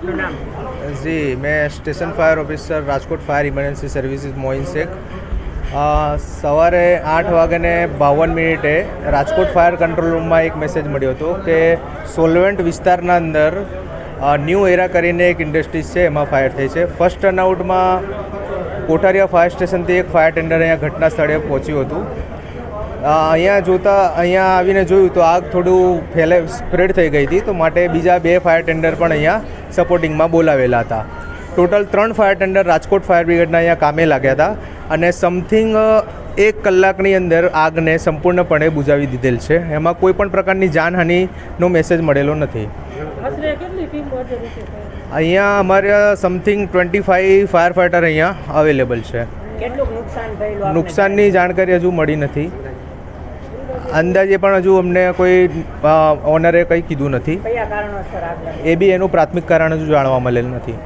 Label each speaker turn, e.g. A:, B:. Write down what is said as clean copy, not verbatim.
A: આપનું નામ?
B: जी, मैं station fire officer Rajkot fire emergency services Moin Shaikh. સવારે 8:52 રાજકોટ ફાયર કંટ્રોલ રૂમમાં એક મેસેજ મળ્યો હતો કે સોલવેન્ટ વિસ્તારના અંદર ન્યૂ એરા કરીને એક ઇન્ડસ્ટ્રીઝ છે, એમાં ફાયર થઈ છે. ફર્સ્ટ ટર્નઆઉટમાં કોઠારિયા ફાયર સ્ટેશનથી એક ફાયર ટેન્ડર અહીંયા ઘટના સ્થળે પહોંચ્યું હતું. અહીંયા આવીને જોયું તો આગ થોડું સ્પ્રેડ થઈ ગઈ હતી, તો માટે બીજા 2 ફાયર ટેન્ડર પણ અહીંયા સપોર્ટિંગમાં બોલાવેલા હતા. Total 3 fire tender Rajkot fire બ્રિગેડના અહીંયા કામે લાગ્યા હતા અને સમથિંગ 1 કલાકની અંદર આગને સંપૂર્ણપણે બુઝાવી દીધેલ છે. એમાં કોઈ પણ પ્રકારની જાનહાનિનો મેસેજ મળેલો નથી. અહીંયા અમારે સમથિંગ 25 ફાયર ફાઇટર અહીંયા અવેલેબલ છે. નુકસાનની જાણકારી હજુ મળી નથી. અંદાજે પણ હજુ અમને કોઈ ઓનરે કંઈ કીધું નથી. એ બી એનું પ્રાથમિક કારણ હજુ જાણવા મળેલ નથી.